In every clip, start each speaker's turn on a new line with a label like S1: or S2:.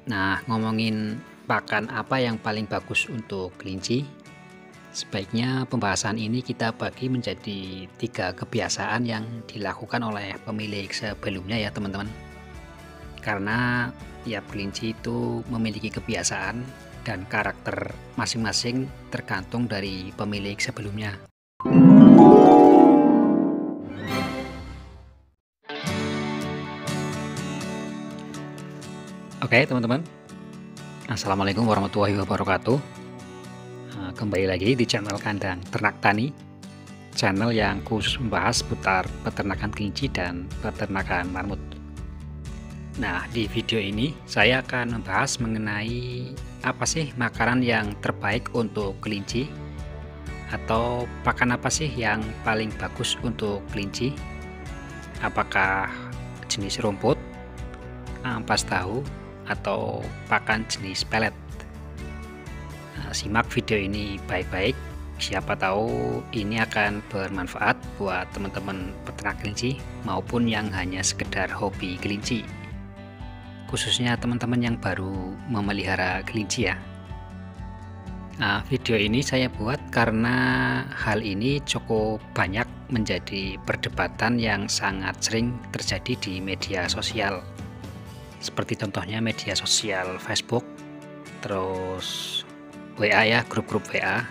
S1: Nah, ngomongin pakan apa yang paling bagus untuk kelinci, sebaiknya pembahasan ini kita bagi menjadi 3 kebiasaan yang dilakukan oleh pemilik sebelumnya ya teman-teman. Karena tiap kelinci itu memiliki kebiasaan dan karakter masing-masing tergantung dari pemilik sebelumnya. Oke teman-teman, Assalamualaikum warahmatullahi wabarakatuh. Kembali lagi di channel Kandang Ternak Tani, channel yang khusus membahas seputar peternakan kelinci dan peternakan marmut. Nah, di video ini saya akan membahas mengenai apa sih makanan yang terbaik untuk kelinci, atau pakan apa sih yang paling bagus untuk kelinci. Apakah jenis rumput, ampas tahu, atau pakan jenis pelet. Nah, simak video ini baik-baik, siapa tahu ini akan bermanfaat buat teman-teman peternak kelinci maupun yang hanya sekedar hobi kelinci, khususnya teman-teman yang baru memelihara kelinci ya. Nah, video ini saya buat karena hal ini cukup banyak menjadi perdebatan yang sangat sering terjadi di media sosial, seperti contohnya media sosial Facebook, terus WA ya, grup-grup WA,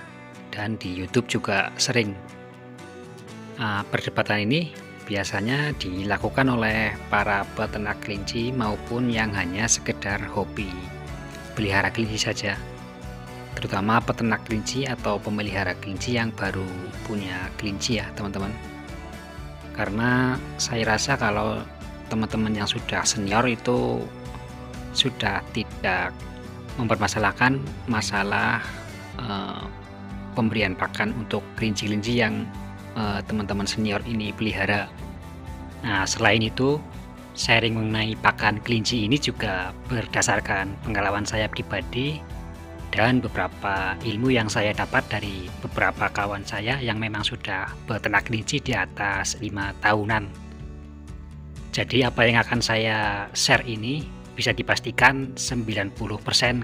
S1: dan di YouTube juga sering. Perdebatan ini biasanya dilakukan oleh para peternak kelinci maupun yang hanya sekedar hobi pelihara kelinci saja, terutama peternak kelinci atau pemelihara kelinci yang baru punya kelinci ya teman-teman. Karena saya rasa kalau teman-teman yang sudah senior itu sudah tidak mempermasalahkan masalah pemberian pakan untuk kelinci-kelinci yang teman-teman senior ini pelihara. Nah, selain itu, sharing mengenai pakan kelinci ini juga berdasarkan pengalaman saya pribadi dan beberapa ilmu yang saya dapat dari beberapa kawan saya yang memang sudah beternak kelinci di atas 5 tahunan. Jadi apa yang akan saya share ini bisa dipastikan 90%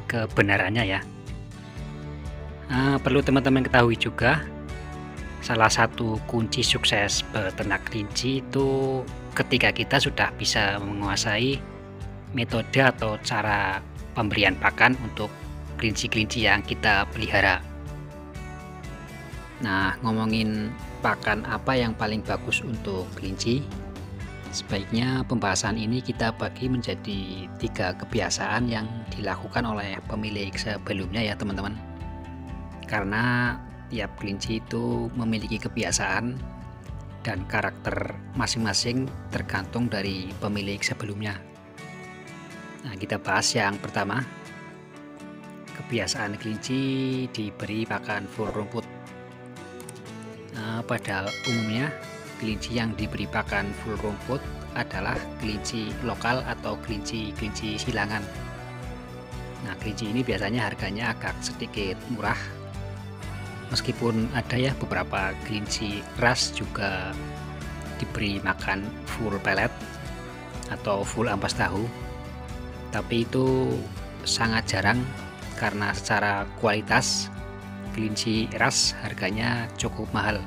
S1: kebenarannya ya. Perlu teman-teman ketahui juga, salah satu kunci sukses peternak kelinci itu ketika kita sudah bisa menguasai metode atau cara pemberian pakan untuk kelinci-kelinci yang kita pelihara. Nah, ngomongin pakan apa yang paling bagus untuk kelinci, sebaiknya pembahasan ini kita bagi menjadi 3 kebiasaan yang dilakukan oleh pemilik sebelumnya ya teman-teman. Karena tiap kelinci itu memiliki kebiasaan dan karakter masing-masing tergantung dari pemilik sebelumnya. Nah, kita bahas yang pertama. Kebiasaan kelinci diberi pakan full rumput. Pada umumnya kelinci yang diberi pakan full rumput adalah kelinci lokal atau kelinci silangan. Nah, kelinci ini biasanya harganya agak sedikit murah, meskipun ada ya beberapa kelinci ras juga diberi makan full pelet atau full ampas tahu, tapi itu sangat jarang karena secara kualitas kelinci ras harganya cukup mahal.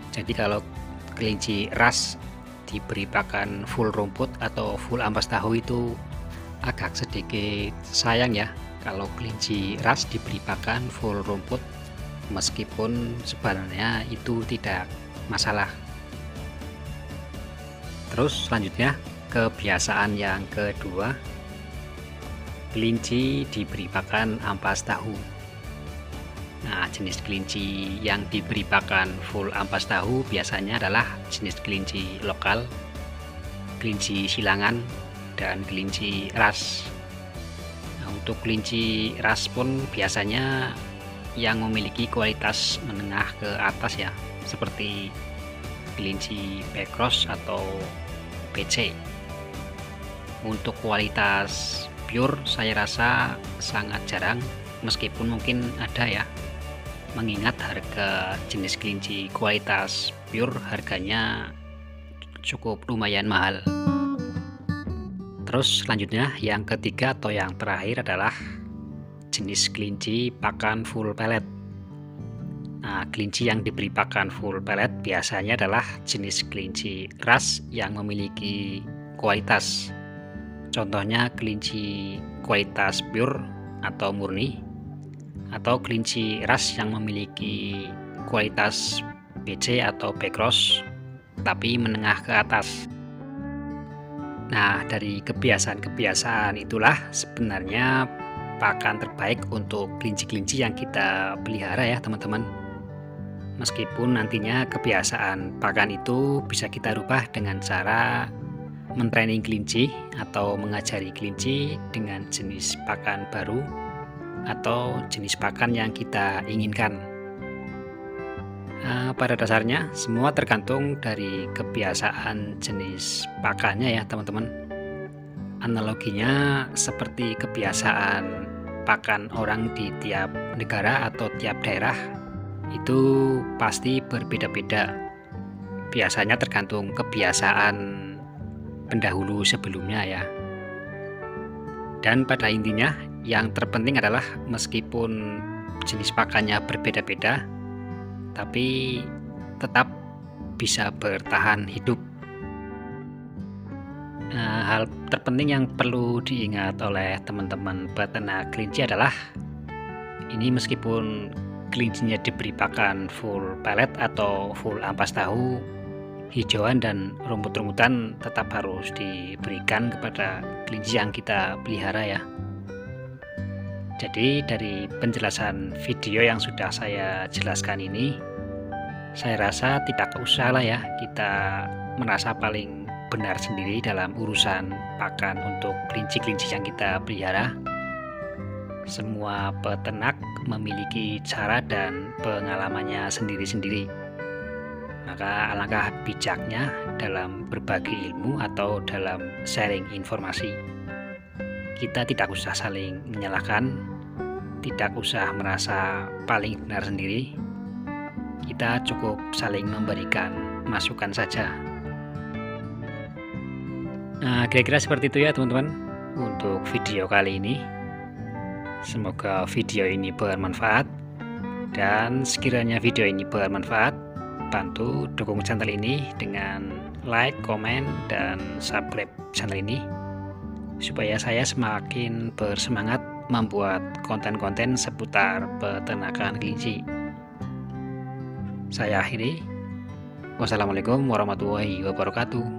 S1: Jadi kalau kelinci ras diberi pakan full rumput atau full ampas tahu itu agak sedikit sayang ya kalau kelinci ras diberi pakan full rumput, meskipun sebenarnya itu tidak masalah. Terus selanjutnya, kebiasaan yang kedua, kelinci diberi pakan ampas tahu. Nah, jenis kelinci yang diberi pakan full ampas tahu biasanya adalah jenis kelinci lokal, kelinci silangan, dan kelinci ras. Nah, untuk kelinci ras pun biasanya yang memiliki kualitas menengah ke atas ya, seperti kelinci Pecross atau PC. Untuk kualitas pure saya rasa sangat jarang, meskipun mungkin ada ya, mengingat harga jenis kelinci kualitas pure harganya cukup lumayan mahal. Terus selanjutnya yang ketiga atau yang terakhir adalah jenis kelinci pakan full pellet. Nah, kelinci yang diberi pakan full pellet biasanya adalah jenis kelinci ras yang memiliki kualitas. Contohnya kelinci kualitas pure atau murni, atau kelinci ras yang memiliki kualitas BC atau backcross tapi menengah ke atas. Nah, dari kebiasaan-kebiasaan itulah sebenarnya pakan terbaik untuk kelinci-kelinci yang kita pelihara ya teman-teman. Meskipun nantinya kebiasaan pakan itu bisa kita rubah dengan cara mentraining kelinci atau mengajari kelinci dengan jenis pakan baru atau jenis pakan yang kita inginkan. Pada dasarnya semua tergantung dari kebiasaan jenis pakannya ya teman-teman. Analoginya seperti kebiasaan pakan orang di tiap negara atau tiap daerah itu pasti berbeda-beda. Biasanya tergantung kebiasaan pendahulu sebelumnya ya. Dan pada intinya yang terpenting adalah meskipun jenis pakannya berbeda-beda, tapi tetap bisa bertahan hidup. Nah, hal terpenting yang perlu diingat oleh teman-teman peternak kelinci adalah ini meskipun kelincinya diberi pakan full pellet atau full ampas tahu, hijauan dan rumput-rumputan tetap harus diberikan kepada kelinci yang kita pelihara ya. Jadi dari penjelasan video yang sudah saya jelaskan ini, saya rasa tidak usah lah ya kita merasa paling benar sendiri dalam urusan pakan untuk kelinci-kelinci yang kita pelihara. Semua peternak memiliki cara dan pengalamannya sendiri-sendiri. Maka alangkah bijaknya dalam berbagi ilmu atau dalam sharing informasi. Kita tidak usah saling menyalahkan, tidak usah merasa paling benar sendiri. Kita cukup saling memberikan masukan saja. Nah, kira-kira seperti itu ya teman-teman untuk video kali ini. Semoga video ini bermanfaat, dan sekiranya video ini bermanfaat, bantu dukung channel ini dengan like, komen, dan subscribe channel ini supaya saya semakin bersemangat membuat konten-konten seputar peternakan kelinci. Saya akhiri. Wassalamualaikum warahmatullahi wabarakatuh.